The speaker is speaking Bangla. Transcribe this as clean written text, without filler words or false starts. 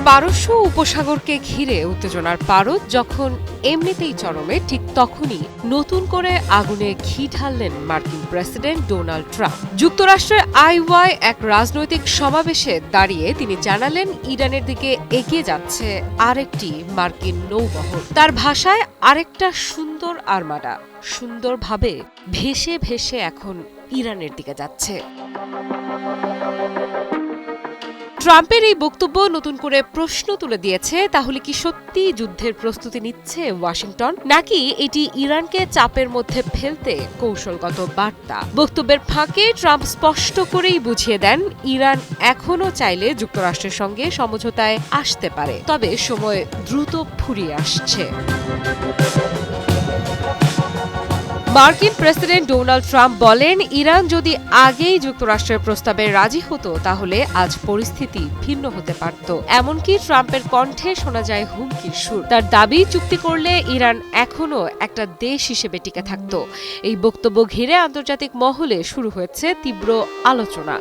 পারস্য উপসাগরকে ঘিরে উত্তেজনার পারদ যখন এমনিতেই চরমে, ঠিক তখনই নতুন করে আগুনে ঘি ঢাললেন মার্কিন প্রেসিডেন্ট ডোনাল্ড ট্রাম্প। যুক্তরাষ্ট্রের আইওয়ায় এক রাজনৈতিক সমাবেশে দাঁড়িয়ে তিনি জানালেন, ইরানের দিকে এগিয়ে যাচ্ছে আরেকটি মার্কিন নৌবহর। তার ভাষায়, আরেকটা সুন্দর আর্মাডা সুন্দরভাবে ভেসে ভেসে এখন ইরানের দিকে যাচ্ছে। ট্রাম্পের এই বক্তব্য নতুন করে প্রশ্ন তুলে দিয়েছে, তাহলে কি সত্যি যুদ্ধের প্রস্তুতি নিচ্ছে ওয়াশিংটন, নাকি এটি ইরানকে চাপের মধ্যে ফেলতে কৌশলগত বার্তা? বক্তব্যের ফাঁকে ট্রাম্প স্পষ্ট করেই বুঝিয়ে দেন, ইরান এখনও চাইলে যুক্তরাষ্ট্রের সঙ্গে সমঝোতায় আসতে পারে, তবে সময় দ্রুত ফুরিয়ে আসছে। মার্কিন প্রেসিডেন্ট ডোনাল্ড ট্রাম্প বলেন, ইরান যদি আগেই যুক্তরাষ্ট্রের প্রস্তাবে রাজি হতো তাহলে আজ পরিস্থিতি ভিন্ন হতে পারত। এমনকি ট্রাম্পের কণ্ঠে শোনা যায় হুমকির সুর। তার দাবি, চুক্তি করলে ইরান এখনও একটা দেশ হিসেবে টিকে থাকত। এই বক্তব্য ঘিরে আন্তর্জাতিক মহলে শুরু হয়েছে তীব্র আলোচনা।